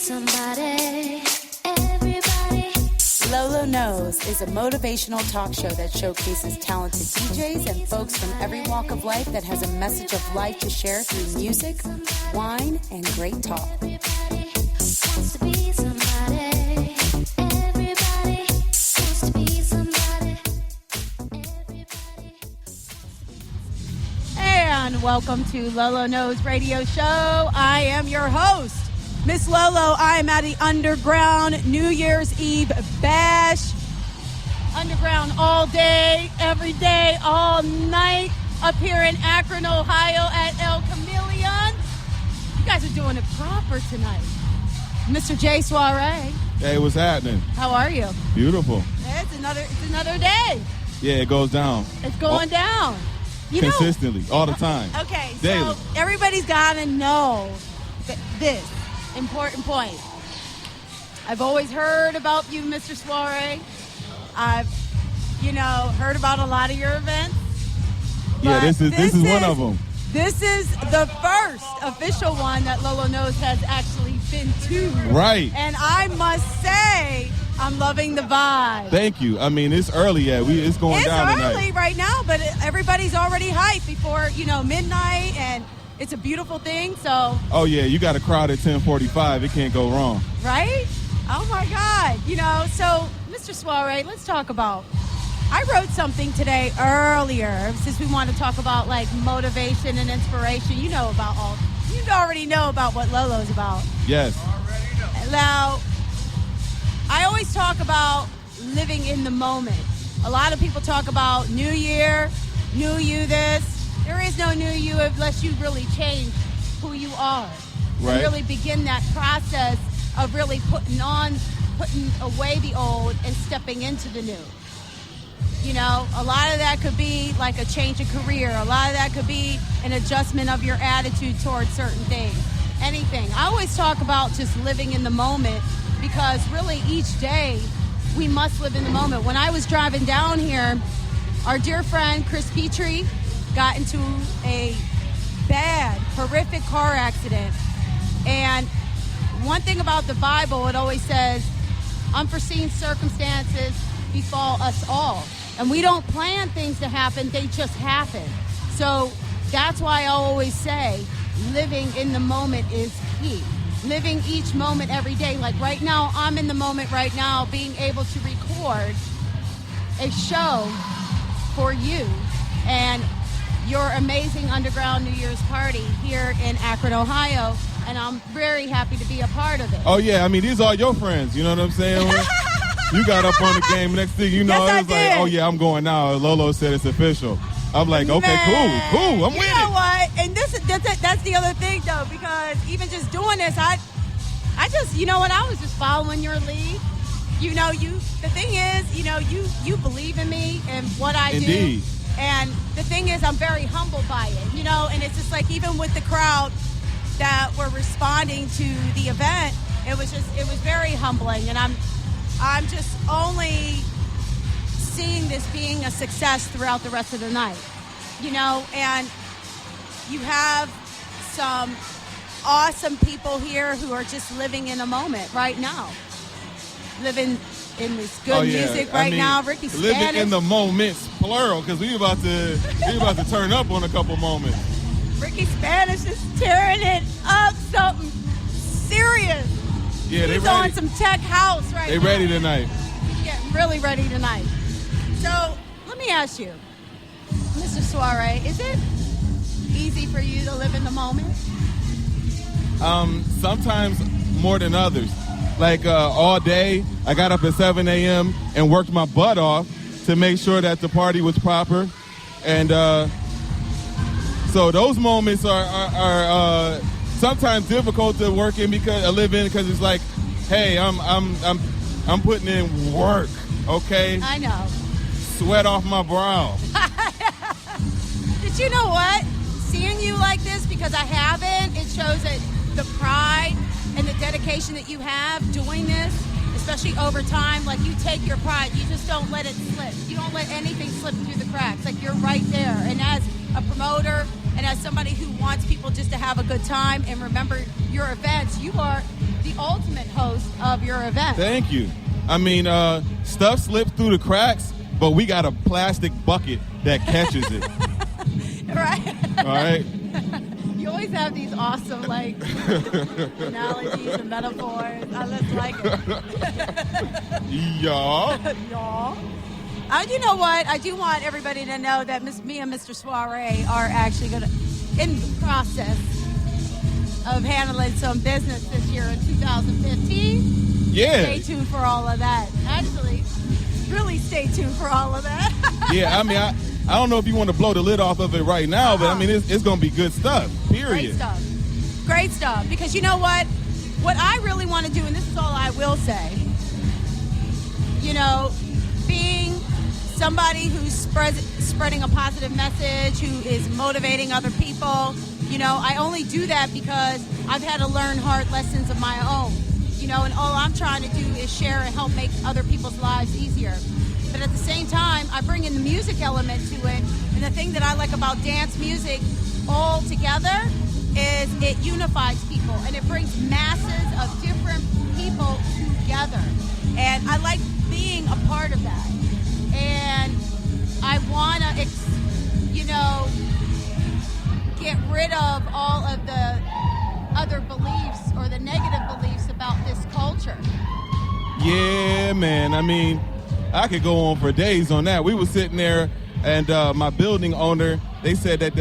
somebody, everybody. Lolo Knows is a motivational talk show that showcases talented DJs and folks from every walk of life that has a message of life to share through music, wine, and great talk. Everybody wants to be somebody. Everybody wants to be somebody. Everybody. And welcome to Lolo Knows Radio Show. I am your host, Miss Lolo. I am at the Underground New Year's Eve Bash. Underground all day, every day, all night, up here in Akron, Ohio at El Chameleon. You guys are doing it proper tonight. Mr. J. Soiree. Hey, what's happening? How are you? Beautiful. It's another day. Yeah, it goes down. It's going down. You know, consistently, all the time. Okay, Daily. so everybody's got to know this important point. I've always heard about you, Mr. Soiree. I've, heard about a lot of your events. Yeah, this is one of them. This is the first official one that Lolo Knows has actually been to. Right. And I must say, I'm loving the vibe. Thank you. I mean, it's early yet. It's going down tonight. It's early right now, but everybody's already hyped before, midnight, and it's a beautiful thing, so. Oh, yeah, you got a crowd at 10:45. It can't go wrong. Right? Oh, my God. So, Mr. Soiree, let's talk about, I wrote something today earlier, since we want to talk about, motivation and inspiration. You already know about what Lolo's about. Yes. Now, I always talk about living in the moment. A lot of people talk about new year, new you this. There is no new you unless you really change who you are. Right. And really begin that process of really putting away the old and stepping into the new. A lot of that could be like a change of career. A lot of that could be an adjustment of your attitude towards certain things. Anything. I always talk about just living in the moment, because really each day we must live in the moment. When I was driving down here, our dear friend Chris Petrie got into a bad, horrific car accident. And one thing about the Bible, it always says, unforeseen circumstances befall us all. And we don't plan things to happen, they just happen. So that's why I always say living in the moment is key. Living each moment every day. Like right now, I'm in the moment right now, being able to record a show for you and your amazing Underground New Year's party here in Akron, Ohio. And I'm very happy to be a part of it. Oh, yeah. I mean, these are your friends. You know what I'm saying? You got up on the game. Next thing you know, Yes, it was like, oh, yeah, I'm going now. Lolo said it's official. I'm like, okay, cool. I'm with it. You know what? And that's the other thing, though, because even just doing this, I just, I was just following your lead. The thing is, you believe in me and what I Indeed. do. And the thing is, I'm very humbled by it, and it's just like, even with the crowd that were responding to the event, it was very humbling. And I'm just only seeing this being a success throughout the rest of the night, and you have some awesome people here who are just living in a moment right now, living in this good music right now. Ricky Spanish. Living in the moments, plural, because we about to turn up on a couple moments. Ricky Spanish is tearing it up, something serious. Yeah, He's on some tech house right now. They ready tonight. He's getting really ready tonight. So let me ask you, Mr. Soiree, is it easy for you to live in the moment? Sometimes more than others. Like all day, I got up at 7 a.m. and worked my butt off to make sure that the party was proper. And so those moments are sometimes difficult to live in because it's like, hey, I'm putting in work, okay? I know. Sweat off my brow. But you know what? Seeing you like this, because I haven't, it shows that the pride and the dedication that you have doing this, especially over time, like you take your pride, you just don't let it slip. You don't let anything slip through the cracks. Like you're right there. And as a promoter and as somebody who wants people just to have a good time and remember your events, you are the ultimate host of your event. Thank you. I mean, stuff slips through the cracks, but we got a plastic bucket that catches it. Right? All right? You always have these awesome, like, analogies and metaphors. I just like it. Yeah. Y'all. You know what? I do want everybody to know that me and Mr. Soiree are actually going to, in the process of handling some business this year in 2015. Yeah. Stay tuned for all of that. Actually, really stay tuned for all of that. Yeah, I mean, I don't know if you want to blow the lid off of it right now, but I mean, it's going to be good stuff, period. Great stuff. Great stuff. Because you know what? What I really want to do, and this is all I will say, you know, being somebody who's spreading a positive message, who is motivating other people, you know, I only do that because I've had to learn hard lessons of my own, you know, and all I'm trying to do is share and help make other people's lives easier. But at the same time, I bring in the music element to it, and the thing that I like about dance music all together is it unifies people, and it brings masses of different people together. And I like being a part of that. And I want to, you know, get rid of all of the other beliefs or the negative beliefs about this culture. Yeah, man. I mean, I could go on for days on that. We were sitting there, and my building owner, they said that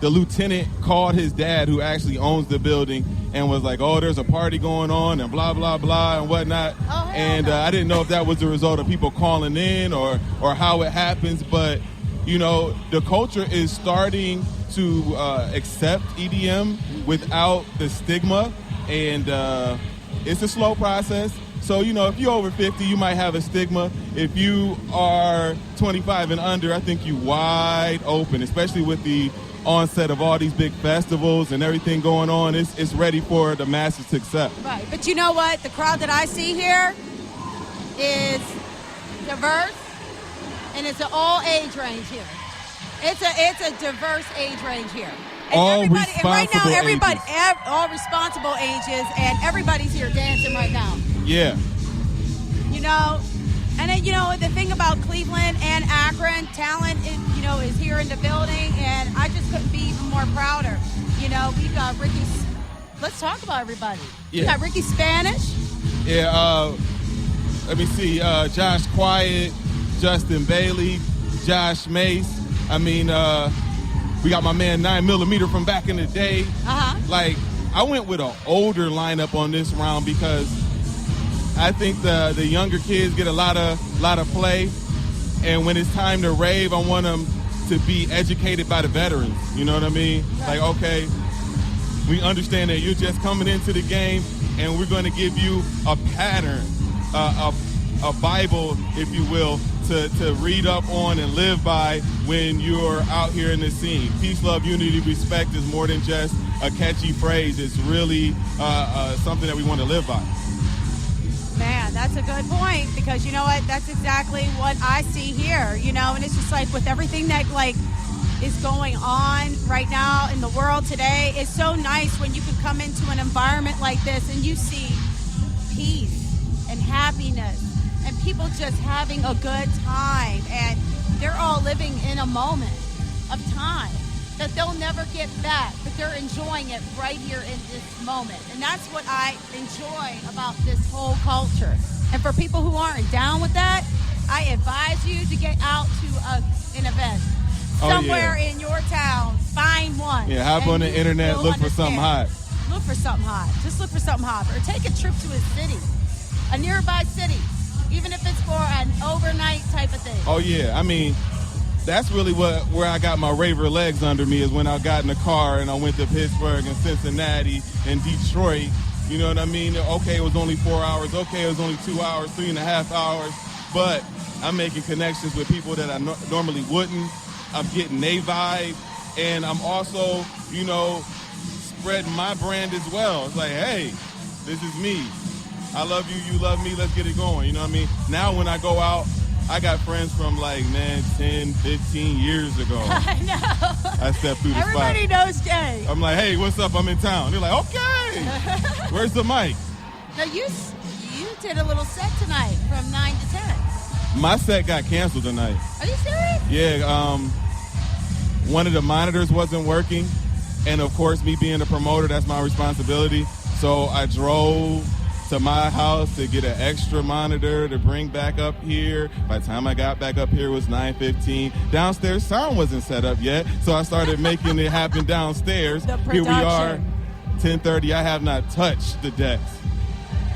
the lieutenant called his dad, who actually owns the building, and was like, oh, there's a party going on and blah, blah, blah, and whatnot. Oh, and no. I didn't know if that was the result of people calling in or how it happens. But, you know, the culture is starting to accept EDM without the stigma. And it's a slow process. So, you know, if you're over 50, you might have a stigma. If you are 25 and under, I think you're wide open, especially with the onset of all these big festivals and everything going on. It's ready for the masses to accept. Right. But you know what? The crowd that I see here is diverse, and it's an all age range here. It's a diverse age range here. And All everybody, and right now, responsible everybody, ages. all responsible ages, and everybody's here dancing right now. Yeah. You know, and then, you know, the thing about Cleveland and Akron, talent is, you know, is here in the building, and I just couldn't be even more prouder. You know, we got Ricky. Let's talk about everybody. Yeah. We got Ricky Spanish. Yeah. Let me see. Josh Quiet, Justin Bailey, Josh Mace. I mean, we got my man 9mm from back in the day. Like, I went with an older lineup on this round because I think the younger kids get a lot of play, and when it's time to rave, I want them to be educated by the veterans. You know what I mean? Like, okay, we understand that you're just coming into the game, and we're going to give you a pattern, a Bible, if you will, to read up on and live by when you're out here in the scene. Peace, love, unity, respect is more than just a catchy phrase. It's really something that we want to live by. Man, that's a good point, because you know what? That's exactly what I see here, you know, and it's just like with everything that like is going on right now in the world today, it's so nice when you can come into an environment like this and you see peace and happiness and people just having a good time, and they're all living in a moment of time that they'll never get back, but they're enjoying it right here in this moment. And that's what I enjoy about this whole culture. And for people who aren't down with that, I advise you to get out to an event. Somewhere in your town, find one. Yeah, hop on the internet, look for something hot. Look for something hot. Just look for something hot. Or take a trip to a city, a nearby city, even if it's for an overnight type of thing. Oh, yeah. I mean, that's really where I got my raver legs under me, is when I got in the car and I went to Pittsburgh and Cincinnati and Detroit. You know what I mean? Okay, it was only 4 hours. Okay, it was only 2 hours, 3.5 hours. But I'm making connections with people that I normally wouldn't. I'm getting their vibe. And I'm also, you know, spreading my brand as well. It's like, hey, this is me. I love you, you love me, let's get it going. You know what I mean? Now when I go out, I got friends from like, 10, 15 years ago. I know. I stepped through the Everybody spot. knows Jay. I'm like, hey, what's up? I'm in town. They're like, okay. Where's the mic? No, you did a little set tonight from 9 to 10. My set got canceled tonight. Are you serious? Yeah, one of the monitors wasn't working. And, of course, me being a promoter, that's my responsibility. So I drove to my house to get an extra monitor to bring back up here. By the time I got back up here, it was 9:15. Downstairs, sound wasn't set up yet, so I started making it happen downstairs. The Here we are, production. 10:30. I have not touched the decks.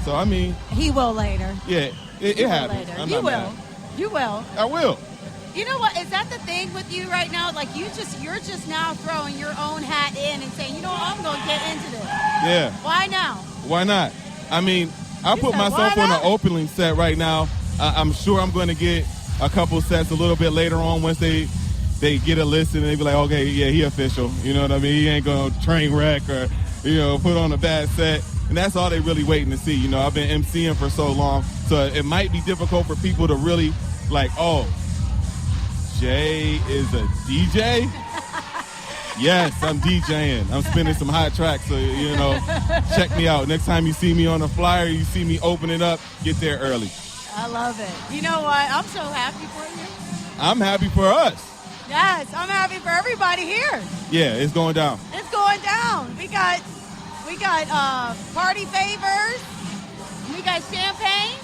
So, I mean, He will later. yeah, it He will happens. later. I'm You not will. mad. You will. I will. You know what? Is that the thing with you right now? Like you're just now throwing your own hat in and saying, you know what, I'm gonna get into this. Yeah. Why now? Why not? I mean, I put said, myself why on an not? opening set right now. I'm sure I'm going to get a couple sets a little bit later on once they get a listen and they be like, okay, yeah, he official. You know what I mean? He ain't going to train wreck or, put on a bad set. And that's all they really waiting to see. I've been emceeing for so long, so it might be difficult for people to really like, oh, Jay is a DJ? Yes, I'm DJing. I'm spinning some hot tracks, so, check me out. Next time you see me on a flyer, you see me opening up, get there early. I love it. You know what? I'm so happy for you. I'm happy for us. Yes, I'm happy for everybody here. Yeah, it's going down. It's going down. We got party favors. We got champagne.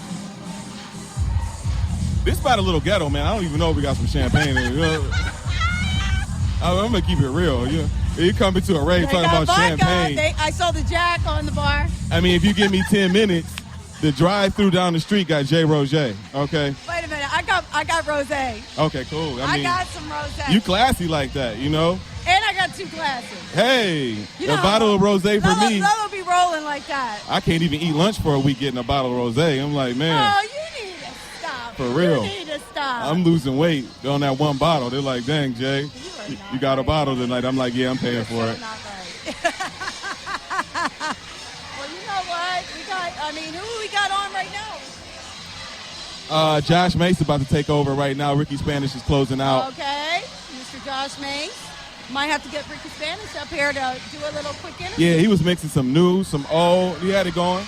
This spot a little ghetto, man. I don't even know if we got some champagne in it. I'm going to keep it real. You come into a rave They talking got about vodka. champagne. I saw the Jack on the bar. I mean, if you give me 10 minutes, the drive-through down the street got J. Roger, okay? Wait a minute. I got rosé. Okay, cool. I got some rosé. You classy like that, And I got 2 glasses. Hey, You a know, bottle of rosé for me. Lolo be rolling like that. I can't even eat lunch for a week getting a bottle of rosé. I'm like, man, Oh, you need to stop. For real. You need to stop. I'm losing weight on that one bottle. They're like, dang, Jay, you got a bottle tonight. I'm like, yeah, I'm paying for it. Not right. Well, you know what? Who we got on right now? Josh Mace about to take over right now. Ricky Spanish is closing out. Okay. Mr. Josh Mace. Might have to get Ricky Spanish up here to do a little quick interview. Yeah, he was mixing some new, some old. He had it going.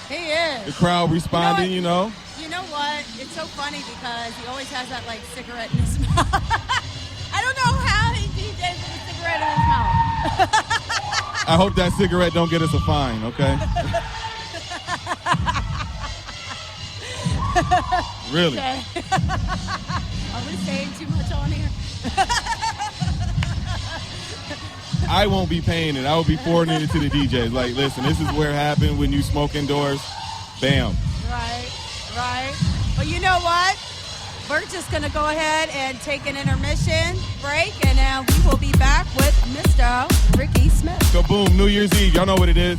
He is. The crowd responding, You know what? It's so funny because he always has that, cigarette in his mouth. I don't know how he DJs with a cigarette in his mouth. I hope that cigarette don't get us a fine, okay? Really? Okay. Are we saying too much on here? I won't be paying it. I will be forwarding it to the DJs. Like, listen, this is where it happened when you smoke indoors. Bam. Right. Well, you know what? We're just going to go ahead and take an intermission break, and then we will be back with Mr. Ricky Smith. Kaboom, New Year's Eve. Y'all know what it is.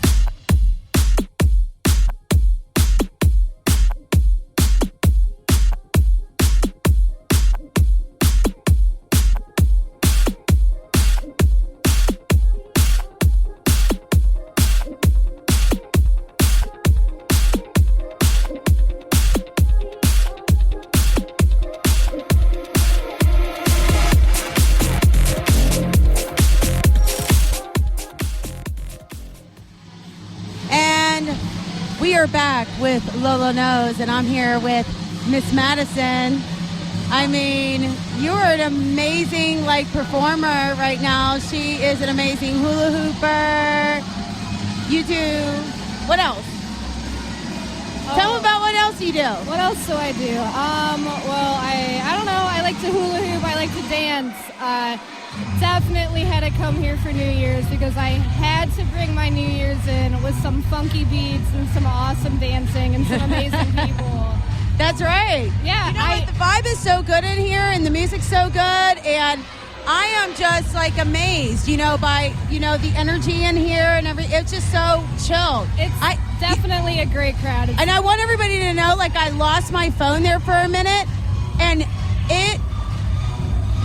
We are back with Lolo Knows, and I'm here with Miss Madison. I mean, you're an amazing performer right now. She is an amazing hula hooper. You do what else? Tell them about what else you do. What else do I do? Well, I don't know. I like to hula hoop. I like to dance. Definitely had to come here for New Year's because I had to bring my New Year's in with some funky beats and some awesome dancing and some amazing people. That's right. Yeah. You know what? The vibe is so good in here and the music's so good, and I am just amazed, by, the energy in here and everything. It's just so chill. It's definitely a great crowd. And I want everybody to know, I lost my phone there for a minute, and it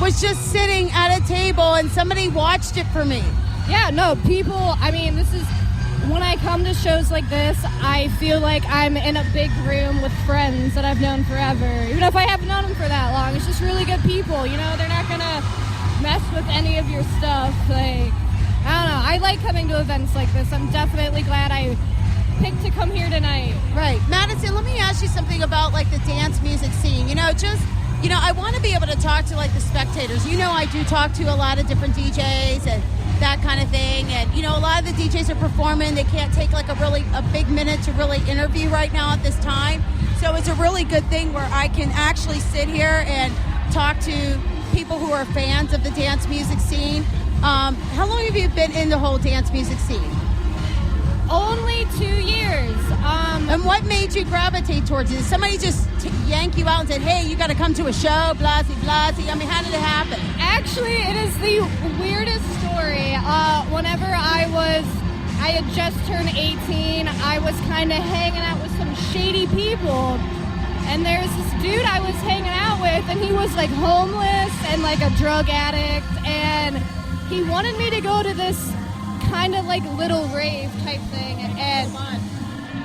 was just sitting at a table, and somebody watched it for me. Yeah, no, people, this is, when I come to shows like this, I feel like I'm in a big room with friends that I've known forever. Even if I haven't known them for that long, it's just really good people. They're not going to mess with any of your stuff. I don't know. I like coming to events like this. I'm definitely glad I picked to come here tonight. Right. Madison, let me ask you something about like the dance music scene. I want to be able to talk to like the spectators. I do talk to a lot of different DJs and that kind of thing. And, a lot of the DJs are performing. They can't take like a big minute to really interview right now at this time. So it's a really good thing where I can actually sit here and talk to people who are fans of the dance music scene. How long have you been in the whole dance music scene? Only 2 years. And what made you gravitate towards it? Did somebody just yank you out and said, hey, you got to come to a show, blasey, blasey? I mean, how did it happen? Actually, it is the weirdest story. Whenever I had just turned 18, I was kind of hanging out with some shady people. And there's this dude I was hanging out with, and he was like homeless and like a drug addict. And he wanted me to go to this kind of like little rave type thing,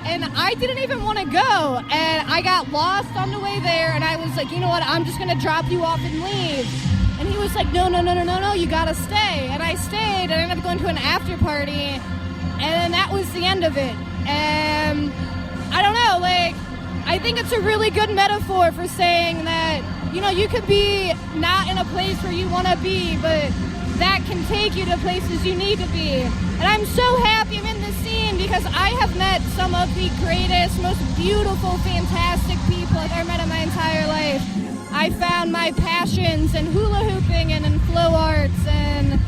and I didn't even want to go, and I got lost on the way there, and I was like, you know what, I'm just gonna drop you off and leave. And he was like, no, you gotta stay. And I stayed, and I ended up going to an after party, and that was the end of it. And I don't know, like, I think it's a really good metaphor for saying that, you could be not in a place where you want to be, but that can take you to places you need to be. And I'm so happy I'm in this scene because I have met some of the greatest, most beautiful, fantastic people I've ever met in my entire life. I found my passions in hula hooping and in flow arts, and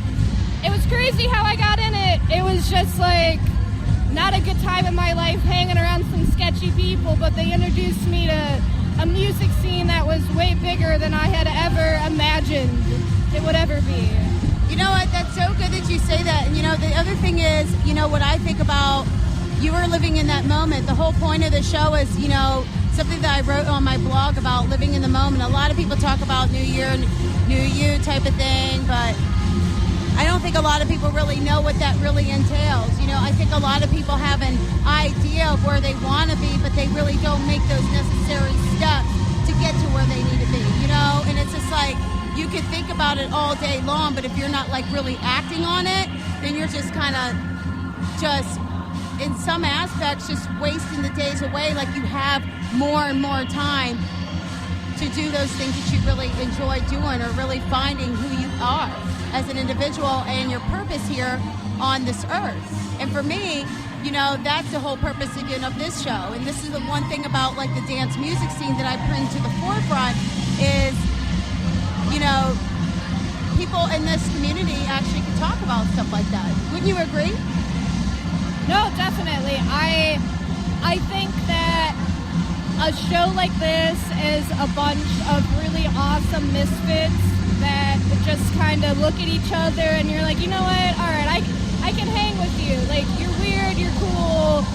it was crazy how I got in it. It was just like not a good time in my life hanging around some sketchy people, but they introduced me to a music scene that was way bigger than I had ever imagined it would ever be. You know what? That's so good that you say that. And, the other thing is, what I think about, you were living in that moment. The whole point of the show is, something that I wrote on my blog about living in the moment. A lot of people talk about New Year, New You type of thing, but I don't think a lot of people really know what that really entails. I think a lot of people have an idea of where they want to be, but they really don't make those necessary steps to get to where they need to be, And it's just like, you could think about it all day long, but if you're not like really acting on it, then you're just kind of in some aspects, just wasting the days away. Like you have more and more time to do those things that you really enjoy doing, or really finding who you are as an individual and your purpose here on this earth. And for me, that's the whole purpose again of this show. And this is the one thing about like the dance music scene that I bring to the forefront is, people in this community actually can talk about stuff like that. Wouldn't you agree? No, definitely. I think that a show like this is a bunch of really awesome misfits that just kind of look at each other and you're like, you know what? All right, I can hang with you. Like, you're weird, you're cool.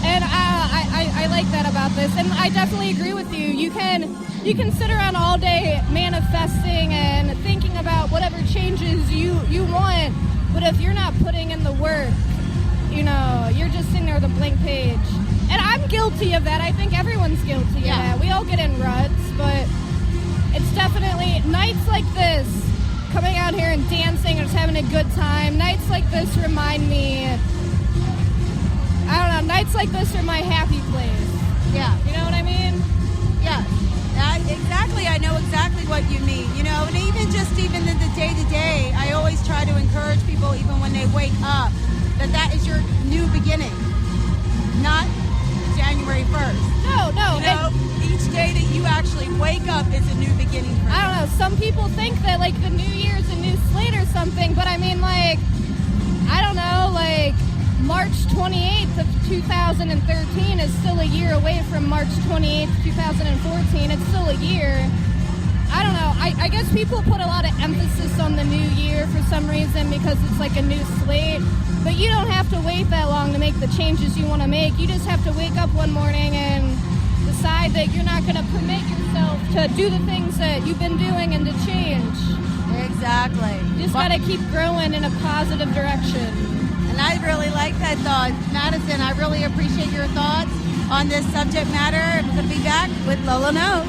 And I like that about this. And I definitely agree with you. You can sit around all day manifesting and thinking about whatever changes you want. But if you're not putting in the work, you're just sitting there with a blank page. And I'm guilty of that. I think everyone's guilty of that. We all get in ruts, but it's definitely nights like this, coming out here and dancing and just having a good time. Nights like this remind me, I don't know, nights like this are my happy place. Yeah. You know what I mean? Yeah. Exactly. I know exactly what you mean. And even in the day-to-day, I always try to encourage people, even when they wake up, that is your new beginning, not January 1st. No. Each day that you actually wake up is a new beginning for you. I don't know. Some people think that, like, the new year's a new slate or something, but I mean, like, I don't know, like, March 28th of 2013 is still a year away from March 28th, 2014. It's still a year. I don't know. I guess people put a lot of emphasis on the new year for some reason because it's like a new slate. But you don't have to wait that long to make the changes you want to make. You just have to wake up one morning and decide that you're not going to permit yourself to do the things that you've been doing and to change. Exactly. You just got to keep growing in a positive direction. And I really like that thought. Madison, I really appreciate your thoughts on this subject matter. We're going to be back with Lolo Knows.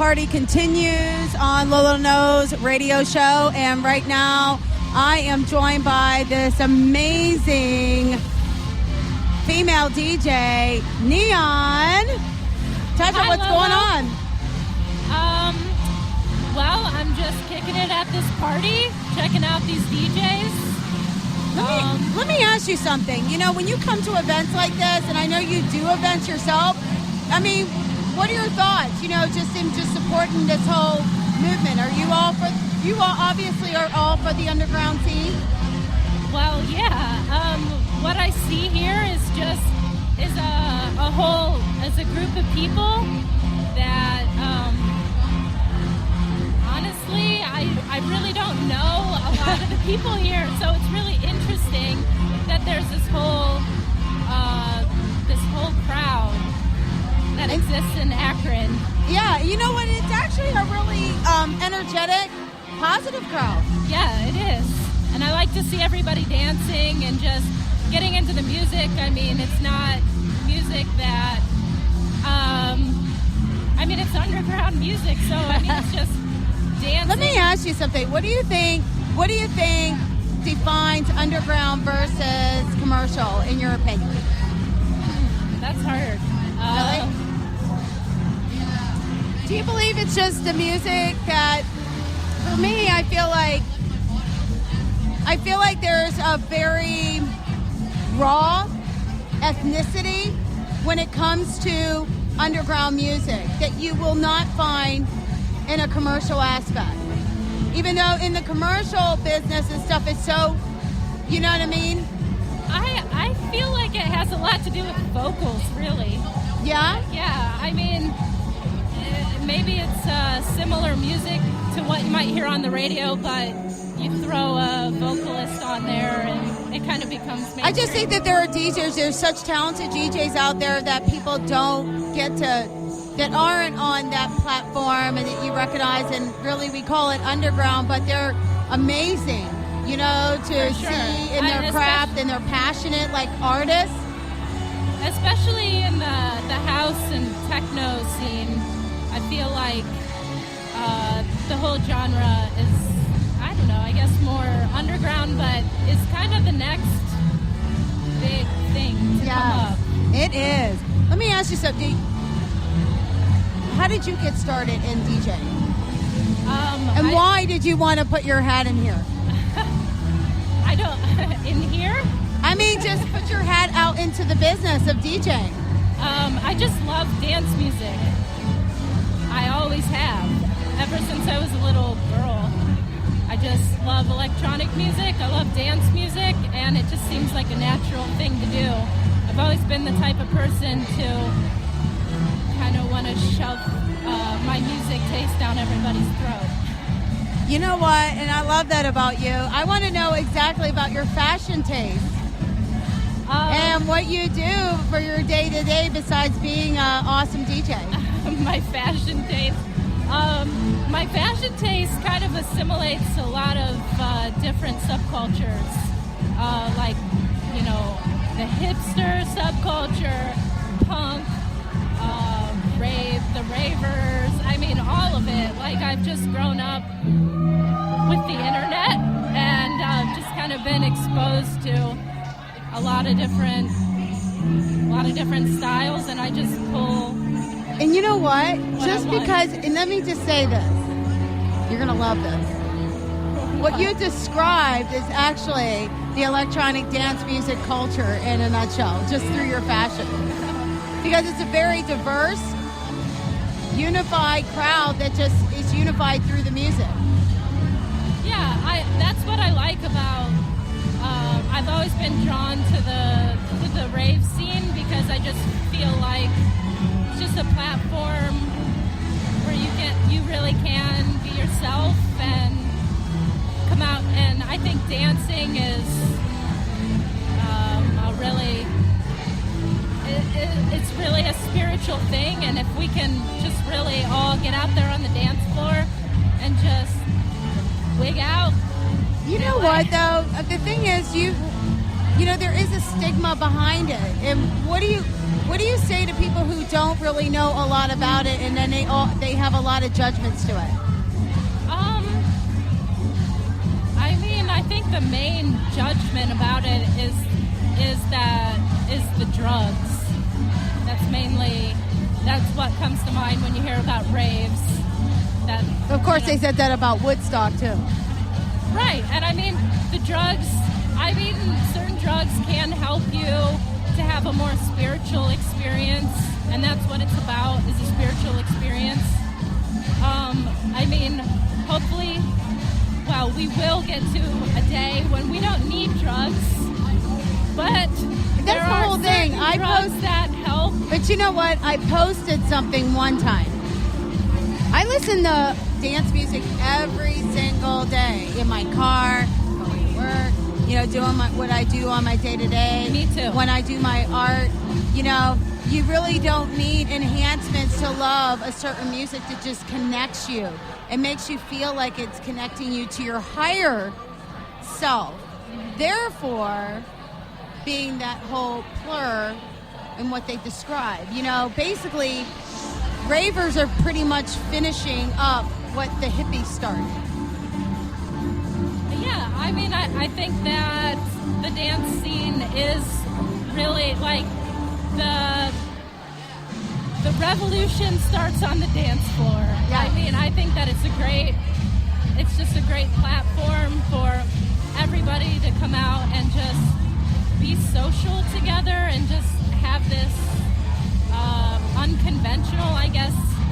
party continues on Lolo Knows Radio Show, and right now I am joined by this amazing female DJ, Neon. Tasha, Hi, what's Lolo. going on? Well, I'm just kicking it at this party, checking out these DJs. Let me ask you something. You know, when you come to events like this, and I know you do events yourself, I mean, what are your thoughts? You know, just in just supporting this whole movement. Are you all for? You all obviously are all for the underground scene. Well, yeah. What I see here is a whole, as a group of people that, honestly, I really don't know a lot of the people here, so it's really interesting that there's this whole crowd that exists in Akron. Yeah, you know what? It's actually a really energetic, positive crowd. Yeah, it is. And I like to see everybody dancing and just getting into the music. I mean, it's not music that, it's underground music, so I mean, it's just dancing. Let me ask you something. What do you think defines underground versus commercial, in your opinion? That's hard. Really? Do you believe it's just the music that, for me, I feel like there's a very raw ethnicity when it comes to underground music that you will not find in a commercial aspect. Even though in the commercial business and stuff, it's so, you know what I mean? I feel like it has a lot to do with vocals, really. Yeah? Yeah, I mean, maybe it's similar music to what you might hear on the radio, but you throw a vocalist on there and it kind of becomes mainstream. I just think that there are DJs, there's such talented DJs out there that people don't get to, that aren't on that platform and that you recognize, and really we call it underground, but they're amazing, you know, to For sure. see in their craft, and they're passionate like artists. Especially in the house and techno scene, I feel like the whole genre is, I don't know, I guess more underground, but it's kind of the next big thing to come up. It is. Let me ask you something. How did you get started in DJing? And why did you want to put your hat in here? I don't, in here? I mean, just put your hat out into the business of DJing. I just love dance music. I always have. Ever since I was a little girl. I just love electronic music. I love dance music, and it just seems like a natural thing to do. I've always been the type of person to kind of want to shove my music taste down everybody's throat. You know what? And I love that about you. I want to know exactly about your fashion taste. And what you do for your day-to-day besides being an awesome DJ. My fashion taste. My fashion taste kind of assimilates a lot of different subcultures. Like, you know, the hipster subculture, punk, rave, the ravers. I mean, all of it. Like, I've just grown up with the internet and just kind of been exposed to a lot of different styles, and I just pull. And you know what? Just because, and let me just say this, you're going to love this. What you described is actually the electronic dance music culture in a nutshell, just through your fashion. Because it's a very diverse, unified crowd that just is unified through the music. Yeah, that's what I like about. I've always been drawn to the rave scene because I just feel like it's just a platform where you really can be yourself and come out. And I think dancing is it's really a spiritual thing. And if we can just really all get out there on the dance floor and just wig out. You know what, though? The thing is, you know, there is a stigma behind it. And what do you What do you say to people who don't really know a lot about it, and then they have a lot of judgments to it? I mean, I think the main judgment about it is the drugs. That's what comes to mind when you hear about raves. That, Of course, they said that about Woodstock too. Right, and I mean, the drugs, certain drugs can help you to have a more spiritual experience, and that's what it's about, is a spiritual experience. Hopefully, we will get to a day when we don't need drugs, but there the whole are thing. certain drugs that help. But you know what? I posted something one time. I listen to dance music every single day in my car, going to work, doing what I do on my day-to-day. Me too. When I do my art, you really don't need enhancements to love a certain music that just connects you. It makes you feel like it's connecting you to your higher self. Therefore, being that whole plur in what they describe. Basically, ravers are pretty much finishing up what the hippies started. Yeah, I think that the dance scene is really like the revolution starts on the dance floor. Yeah. I think that it's just a great platform for everybody to come out and just be social together and just have this unconventional,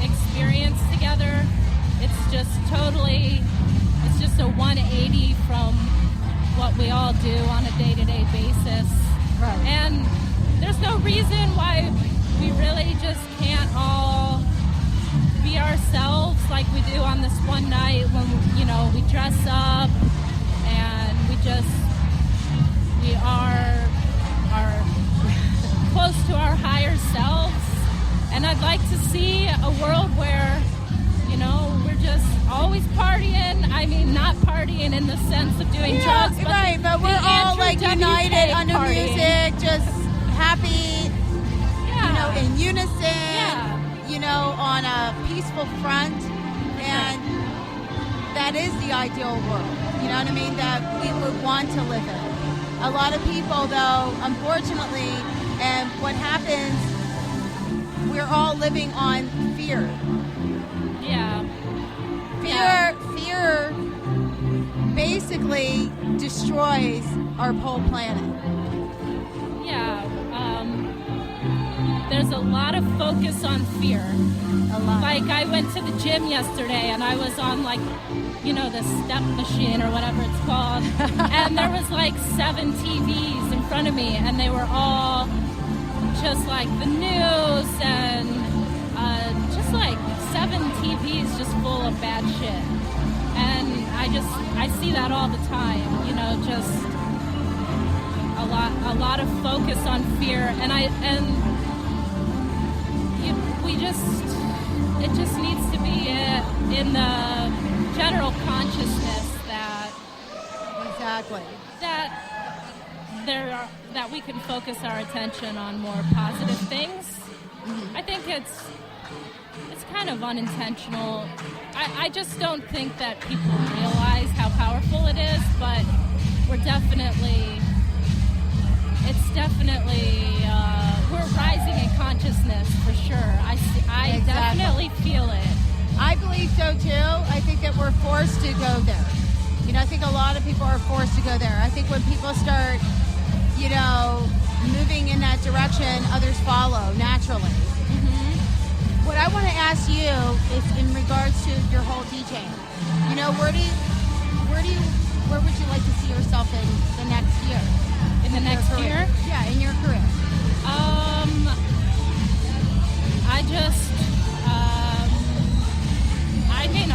experience together. It's just a 180 from what we all do on a day-to-day basis. Right. And there's no reason why we really just can't all be ourselves like we do on this one night when we dress up and we are close to our higher selves. And I'd like to see a world where we're just always partying. Not partying in the sense of doing drugs, but right. But we're all Andrew united WK under partying. music, just happy, Yeah. in unison, Yeah. on a peaceful front, and that is the ideal world. You know what I mean? That we would want to live in. A lot of people, though, unfortunately, and what happens, we're all living on fear. Yeah. Fear basically destroys our whole planet. Yeah. There's a lot of focus on fear. A lot. Like, I went to the gym yesterday and I was on the step machine or whatever it's called. And there was 7 TVs in front of me, and they were all just the news and just 7 TVs just full of bad shit. And I see that all the time, just a lot of focus on fear, and it just needs to be in the general consciousness that Exactly. that we can focus our attention on more positive things. I think it's kind of unintentional. I just don't think that people realize how powerful it is, but we're definitely we're rising in consciousness for sure. I Exactly. definitely feel it. I believe so too. I think that we're forced to go there. I think a lot of people are forced to go there. I think when people start, moving in that direction, others follow naturally. What I want to ask you is in regards to your whole DJing. Where would you like to see yourself in the next year? In the next your career? year? Yeah, in your career.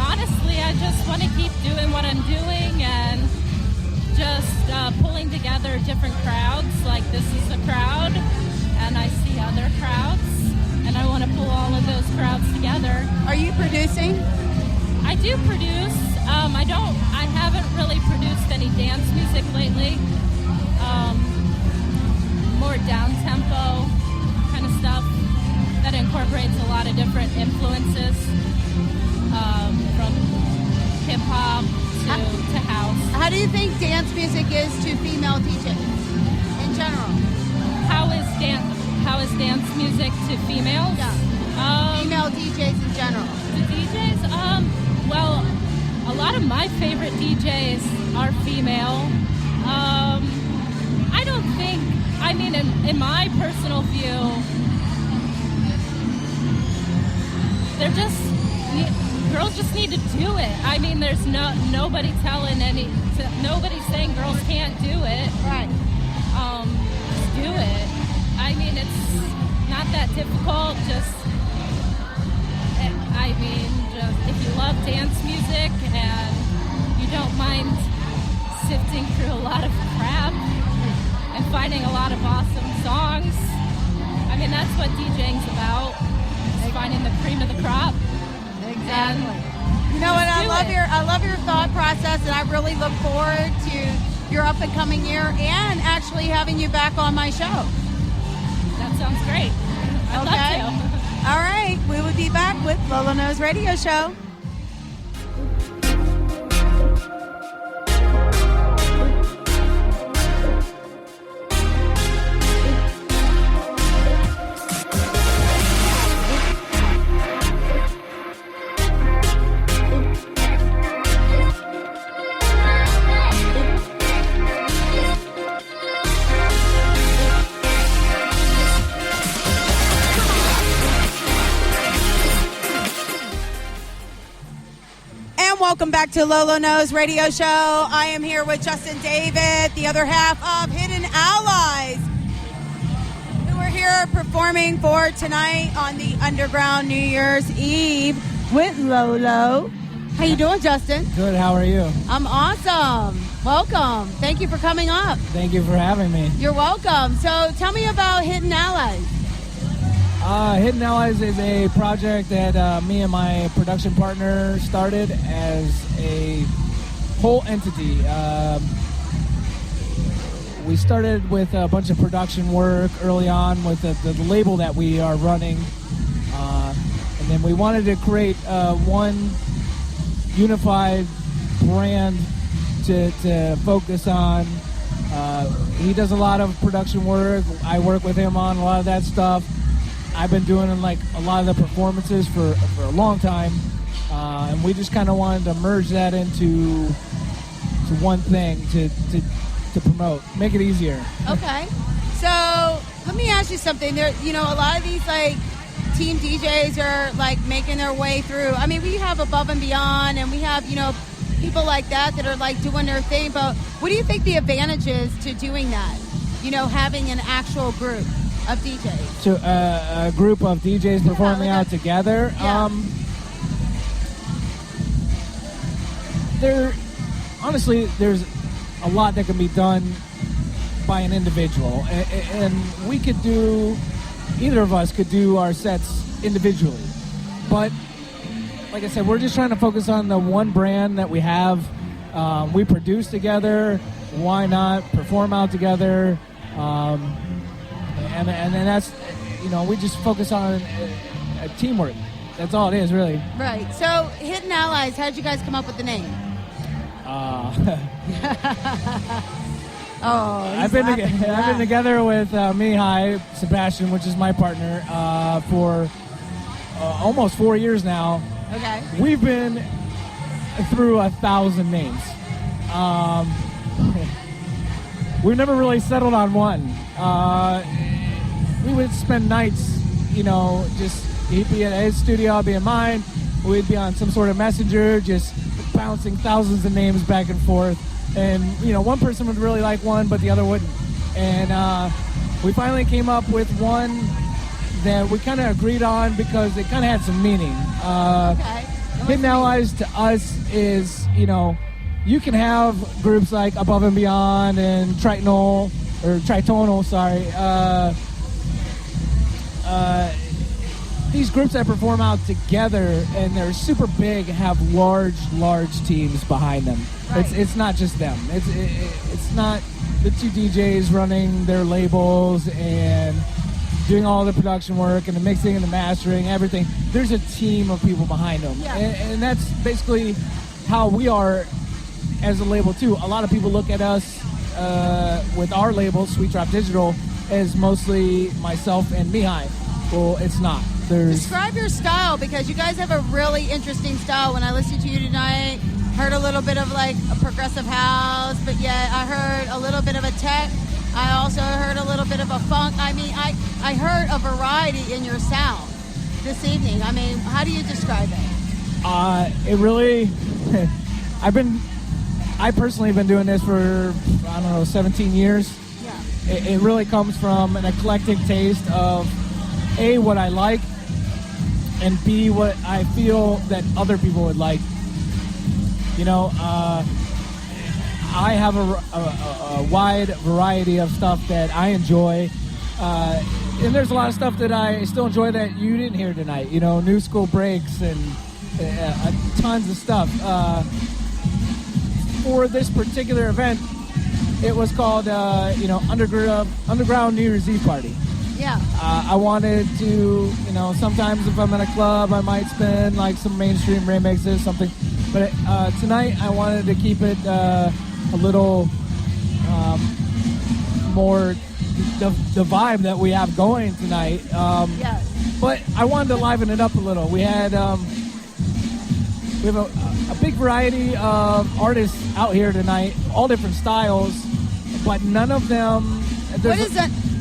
Honestly, I just want to keep doing what I'm doing and just pulling together different crowds. Like, this is a crowd, and I see other crowds, and I want to pull all of those crowds together. Are you producing? I do produce. I haven't really produced any dance music lately. More down-tempo kind of stuff that incorporates a lot of different influences, from hip-hop to house. How do you think dance music is to female DJs in general? How is dance music to females? Yeah. Female DJs in general. The DJs, well, a lot of my favorite DJs are female. I don't think, I mean, in my personal view, girls just need to do it. I mean, there's nobody nobody's saying girls can't do it. Right. Just do it. I mean, it's not that difficult. Just if you love dance music and you don't mind sifting through a lot of crap and finding a lot of awesome songs, I mean, that's what DJing's about. Is finding the cream of the crop. Exactly. You know what? I love your thought process, and I really look forward to your up and coming year and actually having you back on my show. That sounds great. I'd love to. All right. We will be back with Lolo Knows Radio Show. Welcome back to Lolo Knows Radio Show. I am here with Justin David, the other half of Hidden Allies, who are here performing for tonight on the Underground New Year's Eve with Lolo. How you doing, Justin? Good, how are you? I'm awesome. Welcome. Thank you for coming up. Thank you for having me. You're welcome. So tell me about Hidden Allies. Hidden Allies is a project that me and my production partner started as a whole entity. We started with a bunch of production work early on with the label that we are running. And then we wanted to create one unified brand to focus on. He does a lot of production work. I work with him on a lot of that stuff. I've been doing like a lot of the performances for a long time, and we just kind of wanted to merge that into one thing to promote, make it easier. Okay, so let me ask you something. There, a lot of these like team DJs are like making their way through. I mean, we have Above and Beyond, and we have people like that are like doing their thing. But what do you think the advantage is to doing that? Having an actual group of DJs. So a group of DJs performing out together. Yeah. Honestly, there's a lot that can be done by an individual, and we could do, either of us could do our sets individually. But like I said, we're just trying to focus on the one brand that we have. We produce together. Why not perform out together? And that's, we just focus on teamwork. That's all it is, really. Right. So, Hidden Allies, how did you guys come up with the name? I've been together with Mihai, Sebastian, which is my partner, for almost 4 years now. Okay. We've been through 1,000 names. We've never really settled on one. We would spend nights, he'd be at his studio, I'd be in mine. We'd be on some sort of messenger, just bouncing thousands of names back and forth. And, one person would really like one, but the other wouldn't. And we finally came up with one that we kind of agreed on because it kind of had some meaning. Okay. Hidden Allies to us is, you can have groups like Above and Beyond and Tritonal, these groups that perform out together and they're super big have large teams behind them. Right. It's not just them. It's not the two DJs running their labels and doing all the production work and the mixing and the mastering, everything. There's a team of people behind them. Yeah. And that's basically how we are as a label, too. A lot of people look at us with our label, Sweet Drop Digital, as mostly myself and Mihai. Well, it's not. Describe your style, because you guys have a really interesting style. When I listened to you tonight, heard a little bit of like a progressive house, but yet I heard a little bit of a tech. I also heard a little bit of a funk. I mean, I heard a variety in your sound this evening. I mean, how do you describe it? It really, I personally have been doing this for, 17 years. Yeah. It really comes from an eclectic taste of A, what I like, and B, what I feel that other people would like. You know, I have a wide variety of stuff that I enjoy, and there's a lot of stuff that I still enjoy that you didn't hear tonight. You know, new school breaks and tons of stuff. For this particular event, it was called, Underground New Year's Eve Party. Yeah. I wanted to, sometimes if I'm in a club, I might spin like some mainstream remixes, something. But tonight, I wanted to keep it a little more the vibe that we have going tonight. Yes. But I wanted to liven it up a little. We had we have a big variety of artists out here tonight, all different styles, but none of them.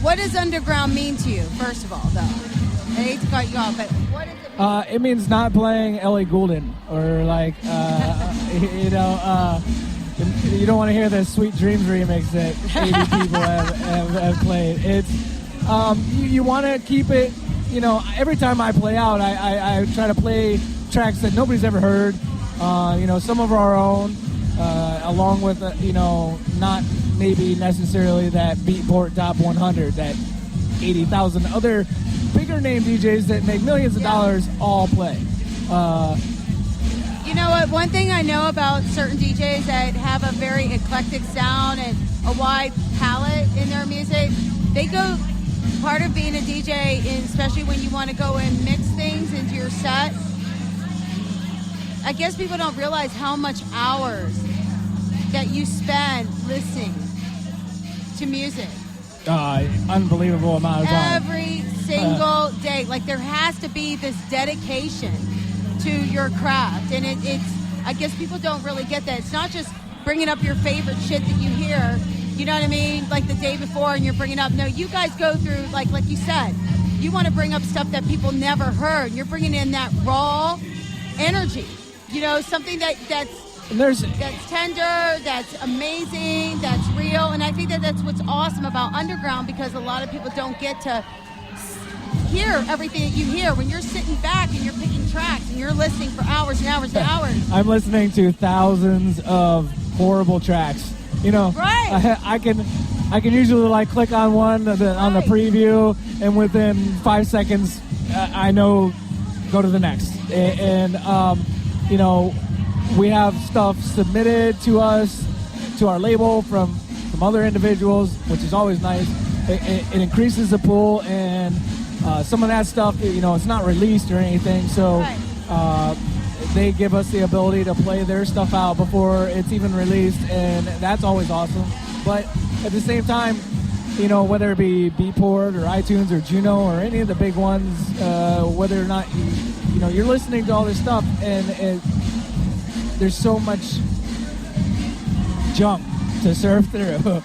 What does underground mean to you, first of all, though? I hate to cut you off, but what does it mean? It means not playing Ellie Goulding or like, you don't want to hear the Sweet Dreams remix that 80 people have played. It's you want to keep it. Every time I play out, I try to play tracks that nobody's ever heard. Some of our own, along with not maybe necessarily that Beatport Top 100 that 80,000 other bigger name DJs that make millions of dollars all play. You know what? One thing I know about certain DJs that have a very eclectic sound and a wide palette in their music, they go. Part of being a DJ, especially when you want to go and mix things into your set, I guess people don't realize how much hours that you spend listening to music. Unbelievable amount of time. Every single day. Like, there has to be this dedication to your craft. And it's, I guess people don't really get that. It's not just bringing up your favorite shit that you hear, you know what I mean? Like the day before and you're bringing up. No, you guys go through, like you said, you want to bring up stuff that people never heard. You're bringing in that raw energy. Something that's tender, that's amazing, that's real. And I think that's what's awesome about underground, because a lot of people don't get to hear everything that you hear when you're sitting back and you're picking tracks and you're listening for hours and hours and hours. I'm listening to thousands of horrible tracks. Right. I can usually click on one on the preview, and within 5 seconds, I know go to the next. And we have stuff submitted to us, to our label from other individuals, which is always nice. It increases the pool, and some of that stuff, it's not released or anything, so they give us the ability to play their stuff out before it's even released, and that's always awesome. But at the same time, whether it be Beatport or iTunes or Juno or any of the big ones, whether or not you're listening to all this stuff, and there's so much junk to surf through.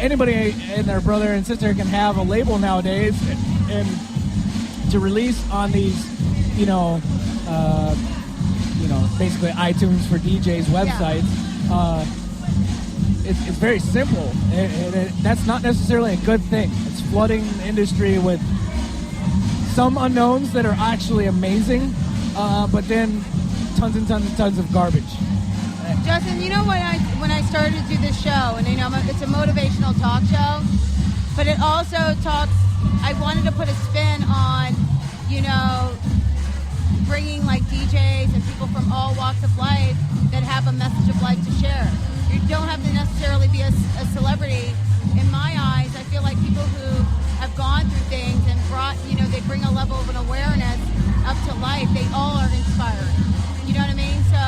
Anybody and their brother and sister can have a label nowadays, and to release on these, basically iTunes for DJs websites. It's very simple. That's not necessarily a good thing. It's flooding the industry with some unknowns that are actually amazing, but then tons and tons and tons of garbage. Justin, when I started to do this show, and it's a motivational talk show, but it also talks. I wanted to put a spin on, bringing DJs and people from all walks of life that have a message of life to share. You don't have to necessarily be a celebrity. In my eyes, I feel like people who have have gone through things and brought, they bring a level of an awareness up to life. They all are inspiring. You know what I mean? So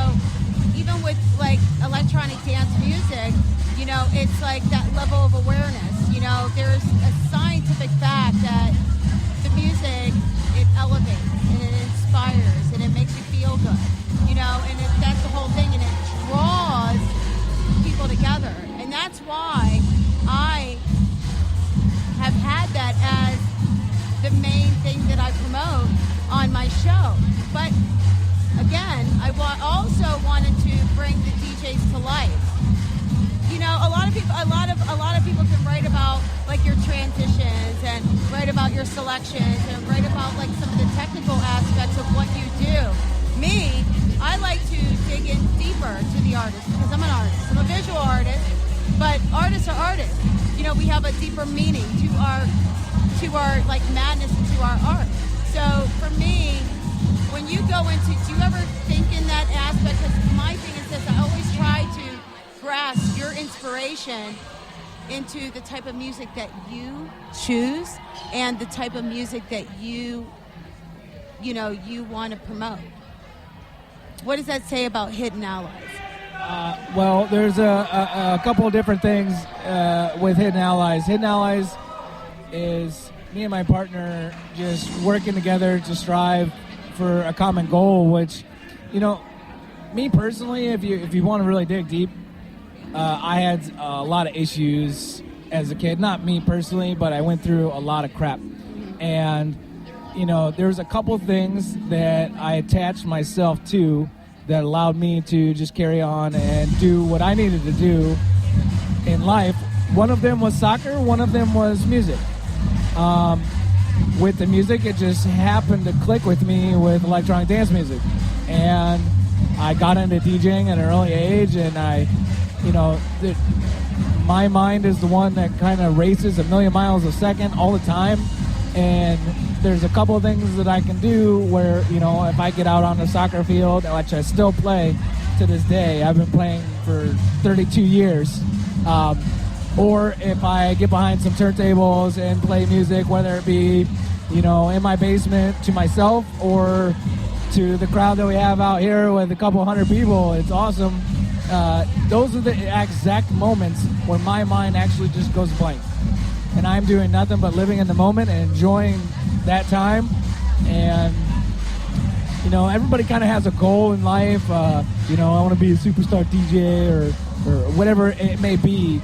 even with like electronic dance music, it's like that level of awareness. There's a scientific fact that the music, it elevates and it inspires and it makes you feel good. And that's the whole thing, and it draws people together. And that's why I have had that as the main thing that I promote on my show. But again, I also wanted to bring the DJs to life. A lot of people can write about like your transitions and write about your selections and write about like some of the technical aspects of what you do. Me, I like to dig in deeper to the artist because I'm an artist. I'm a visual artist, but artists are artists. We have a deeper meaning to our like madness and to our art. So for me, when you go into, do you ever think in that aspect? Because my thing is this: I always try to grasp your inspiration into the type of music that you choose and the type of music that you want to promote. What does that say about Hidden Allies? Well, there's a couple of different things with Hidden Allies. Hidden Allies is me and my partner just working together to strive for a common goal, which, me personally, if you want to really dig deep, I had a lot of issues as a kid. Not me personally, but I went through a lot of crap. And, there's a couple things that I attached myself to that allowed me to just carry on and do what I needed to do in life. One of them was soccer, one of them was music. With the music, it just happened to click with me with electronic dance music. And I got into DJing at an early age, and my mind is the one that kind of races a million miles a second all the time. And there's a couple of things that I can do where, if I get out on the soccer field, which I still play to this day, I've been playing for 32 years, or if I get behind some turntables and play music, whether it be, in my basement to myself or to the crowd that we have out here with a couple hundred people, it's awesome. Those are the exact moments where my mind actually just goes blank. And I'm doing nothing but living in the moment and enjoying that time. And, everybody kind of has a goal in life. I want to be a superstar DJ or whatever it may be.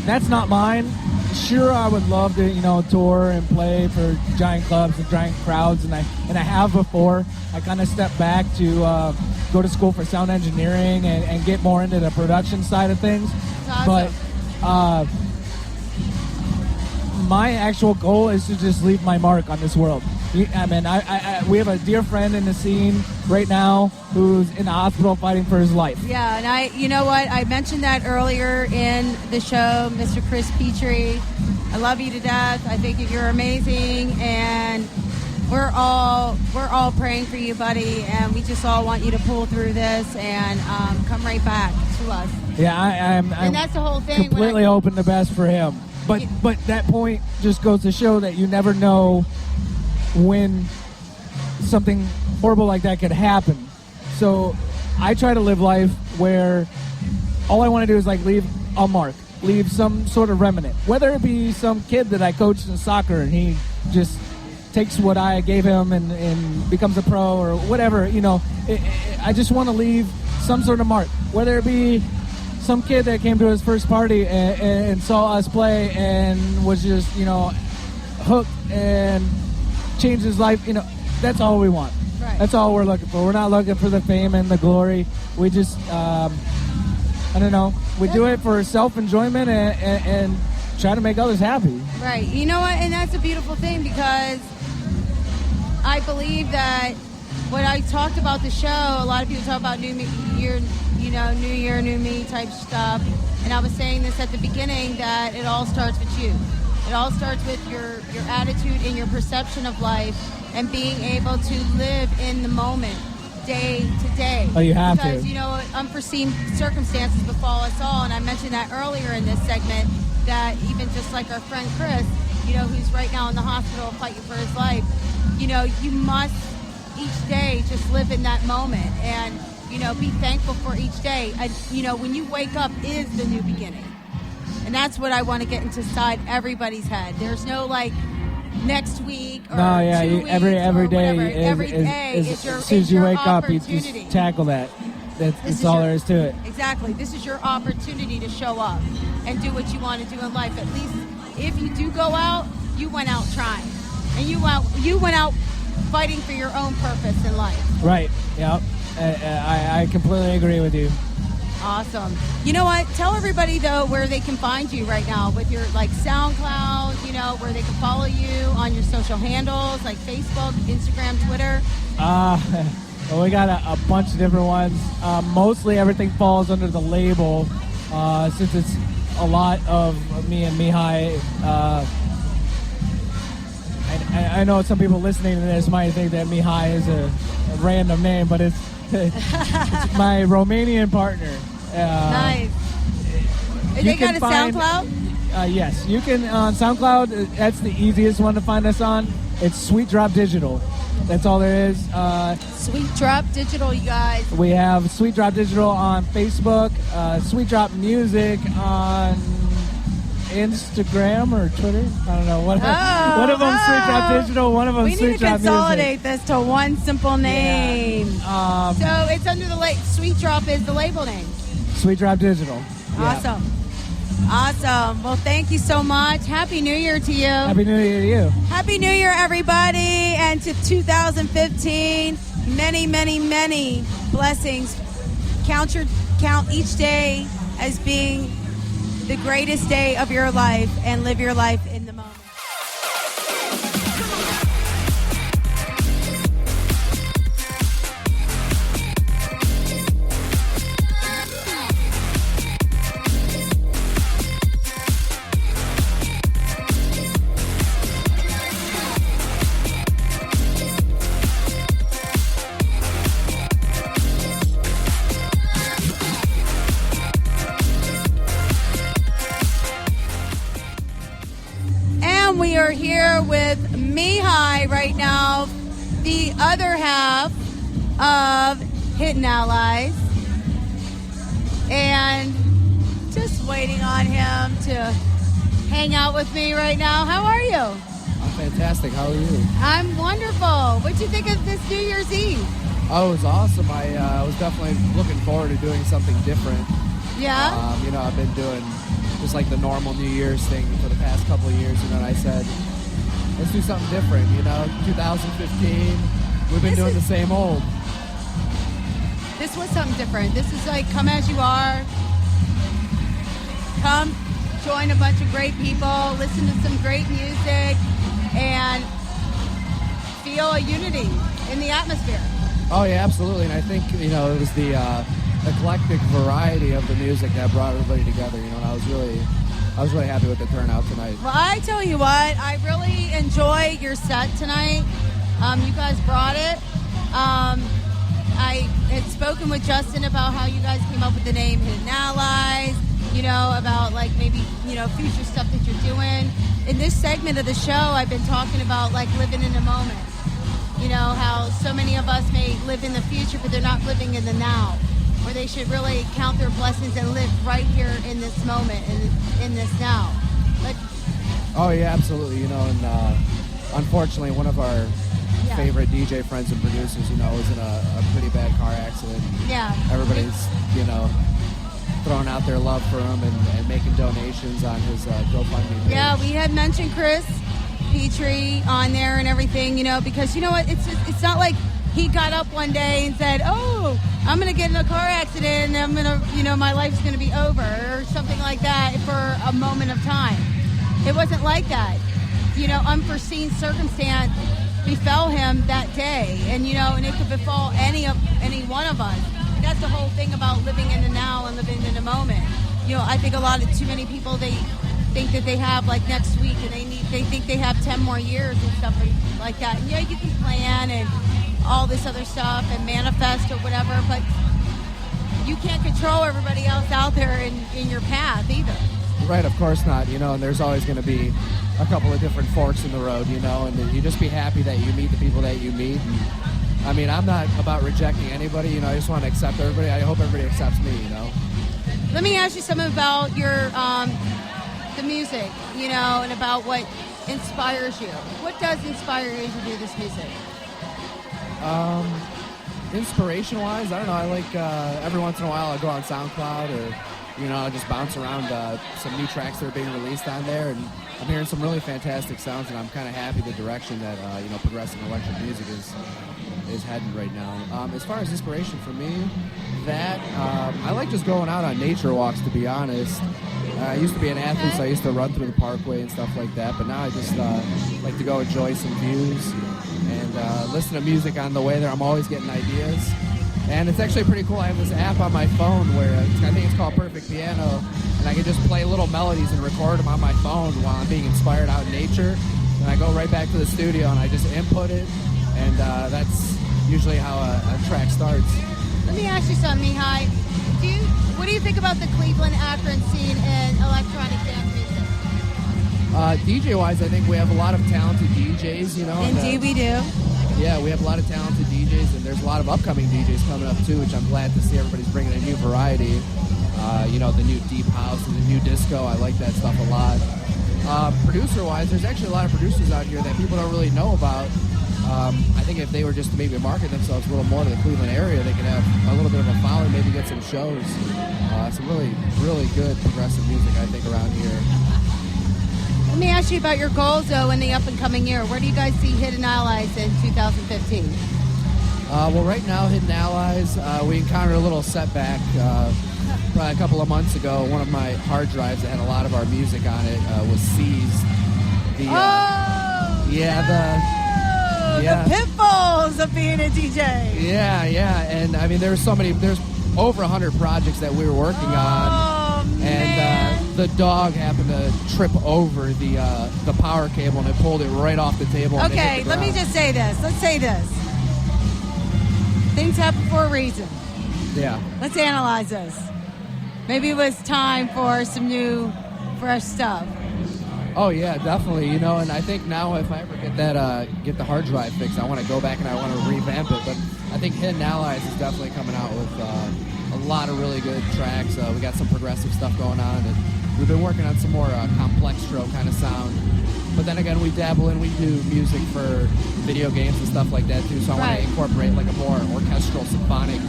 That's not mine. Sure, I would love to, tour and play for giant clubs and giant crowds, and I have before. I kind of stepped back to go to school for sound engineering and get more into the production side of things. Awesome. But my actual goal is to just leave my mark on this world. We have a dear friend in the scene right now who's in the hospital fighting for his life. Yeah, and I mentioned that earlier in the show, Mr. Chris Petrie. I love you to death. I think you're amazing, and we're all praying for you, buddy, and we just all want you to pull through this and come right back to us. Yeah, I'm and that's the whole thing. Completely hoping the best for him. But that point just goes to show that you never know when something horrible like that could happen. So I try to live life where all I want to do is like leave a mark, leave some sort of remnant. Whether it be some kid that I coached in soccer and he just takes what I gave him and becomes a pro or whatever, I just want to leave some sort of mark. Whether it be some kid that came to his first party and saw us play and was just, hooked and changed his life, that's all we want. Right. That's all we're looking for. We're not looking for the fame and the glory. We just, we do it for self-enjoyment and try to make others happy. Right. You know what? And that's a beautiful thing because I believe that when I talked about the show, a lot of people talk about new year, new me type stuff. And I was saying this at the beginning that it all starts with you. It all starts with your attitude and your perception of life and being able to live in the moment day to day. Oh, you have because, to. Unforeseen circumstances befall us all. And I mentioned that earlier in this segment that even just like our friend Chris, who's right now in the hospital fighting for his life, you must each day just live in that moment and, be thankful for each day. And, when you wake up is the new beginning. And that's what I want to get inside everybody's head. There's no next week or 2 weeks every or day whatever. is, Every day is your as soon as you your wake up, you opportunity. just tackle that. This That's is all your- there is to it. Exactly. This is your opportunity to show up and do what you want to do in life. At least if you do go out, you went out trying. And you went out fighting for your own purpose in life. Right. Yep. I completely agree with you. Awesome. You know what? Tell everybody, though, where they can find you right now with your, SoundCloud, where they can follow you on your social handles, like Facebook, Instagram, Twitter. Well, we got a bunch of different ones. Mostly everything falls under the label, since it's a lot of me and Mihai. I know some people listening to this might think that Mihai is a random name, but it's my Romanian partner. Nice. They got a SoundCloud? Yes, you can on SoundCloud. That's the easiest one to find us on. It's Sweet Drop Digital. That's all there is. Sweet Drop Digital, you guys. We have Sweet Drop Digital on Facebook, Sweet Drop Music on Instagram or Twitter. I don't know. One of them Sweet Drop Digital, one of them We Sweet need to Drop consolidate this to one simple name. Yeah. So it's under the Sweet Drop is the label name. Sweet Drop Digital. Yeah. Awesome. Well, thank you so much. Happy New Year to you. Happy New Year to you. Happy New Year, everybody, and to 2015. Many, many, many blessings. Count each day as being the greatest day of your life and live your life in the moment. We are here with Mihai right now, the other half of Hidden Allies, and just waiting on him to hang out with me right now. How are you? I'm fantastic. How are you? I'm wonderful. What'd you think of this New Year's Eve? Oh, it was awesome. I was definitely looking forward to doing something different. Yeah? I've been doing just like the normal New Year's thing for the past couple of years, and I said, let's do something different, 2015, we've been doing the same old. This was something different. This is like come as you are. Come join a bunch of great people, listen to some great music, and feel a unity in the atmosphere. Oh, yeah, absolutely. And I think, it was the eclectic variety of the music that brought everybody together, and I was really happy with the turnout tonight. Well, I tell you what, I really enjoy your set tonight. You guys brought it. I had spoken with Justin about how you guys came up with the name Hidden Allies, about maybe, future stuff that you're doing. In this segment of the show, I've been talking about living in the moment. How so many of us may live in the future, but they're not living in the now. Where they should really count their blessings and live right here in this moment, in this now. Oh, yeah, absolutely. And unfortunately, one of our favorite DJ friends and producers, was in a pretty bad car accident. Yeah. Everybody's, throwing out their love for him and making donations on his GoFundMe page. Yeah, we had mentioned Chris Petrie on there and everything, because you know what? It's not like he got up one day and said, oh, I'm going to get in a car accident and I'm going to, my life's going to be over or something like that for a moment of time. It wasn't like that. Unforeseen circumstance befell him that day. And, and it could befall any one of us. That's the whole thing about living in the now and living in the moment. I think too many people, they think that they have next week and they think they have 10 more years and stuff like that. And you can plan and all this other stuff and manifest or whatever, but you can't control everybody else out there in your path either. Right, of course not, you know, and there's always going to be a couple of different forks in the road, you know, and you just be happy that you meet the people that you meet. And, I mean, I'm not about rejecting anybody, you know, I just want to accept everybody. I hope everybody accepts me, you know. Let me ask you something about your the music, you know, and about what inspires you. What does inspire you to do this music? Inspiration-wise, I don't know, I like every once in a while I'll go on SoundCloud or, you know, I'll just bounce around some new tracks that are being released on there, and I'm hearing some really fantastic sounds, and I'm kind of happy the direction that, you know, progressive electric music is heading right now. As far as inspiration for me, that I like just going out on nature walks, to be honest. I used to be an athlete, so I used to run through the parkway and stuff like that, but now I just like to go enjoy some views and listen to music on the way there. I'm always getting ideas. And it's actually pretty cool. I have this app on my phone where I think it's called Perfect Piano, and I can just play little melodies and record them on my phone while I'm being inspired out in nature. And I go right back to the studio and I just input it, and that's usually how a track starts. Let me ask you something, Mihai. What do you think about the Cleveland Akron scene in electronic dance music? DJ-wise, I think we have a lot of talented DJs, you know. Indeed, we do. Yeah, we have a lot of talented DJs, and there's a lot of upcoming DJs coming up, too, which I'm glad to see. Everybody's bringing a new variety. You know, the new deep house and the new disco. I like that stuff a lot. Producer-wise, there's actually a lot of producers out here that people don't really know about. I think if they were just to maybe market themselves a little more to the Cleveland area, they could have a little bit of a following, maybe get some shows. Some really, really good progressive music, I think, around here. Let me ask you about your goals, though, in the up-and-coming year. Where do you guys see Hidden Allies in 2015? Well, right now, Hidden Allies, we encountered a little setback probably a couple of months ago. One of my hard drives that had a lot of our music on it was seized. The pitfalls of being a DJ. Yeah, and I mean, there's over 100 projects that we were working on, and the dog happened to trip over the power cable, and it pulled it right off the table. Okay, let me just say this. Let's say this. Things happen for a reason. Yeah. Let's analyze this. Maybe it was time for some new, fresh stuff. Oh yeah, definitely. You know, and I think now if I ever get the hard drive fixed, I want to go back and I want to revamp it. But I think Hidden Allies is definitely coming out with a lot of really good tracks. We got some progressive stuff going on, and we've been working on some more complextro kind of sound. But then again, we dabble and we do music for video games and stuff like that too. So I want to incorporate like a more orchestral, symphonic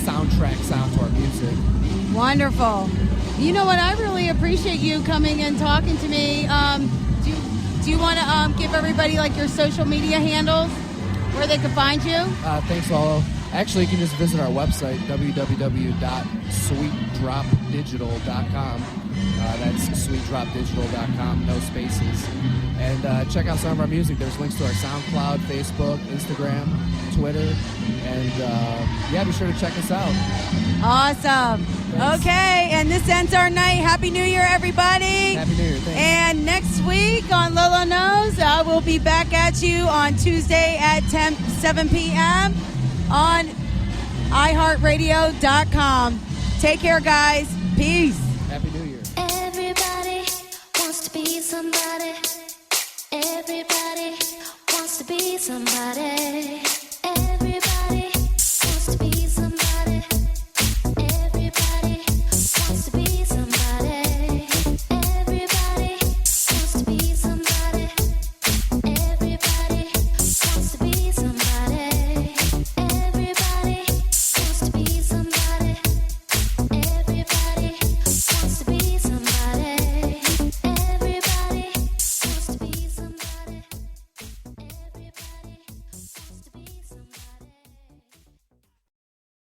soundtrack sound to our music. Wonderful. You know what? I really appreciate you coming and talking to me. Do you want to give everybody like your social media handles where they can find you? Thanks, Lolo. Actually, you can just visit our website, www.sweetdropdigital.com. That's sweetdropdigital.com, no spaces. And check out some of our music. There's links to our SoundCloud, Facebook, Instagram, Twitter. And be sure to check us out. Awesome. Thanks. Okay, and this ends our night. Happy New Year, everybody. Happy New Year. Thanks. And next week on Lolo Knows, we'll be back at you on Tuesday at 7 p.m. on iHeartRadio.com. Take care, guys. Peace. Happy New Year. Everybody wants to be somebody. Everybody wants to be somebody.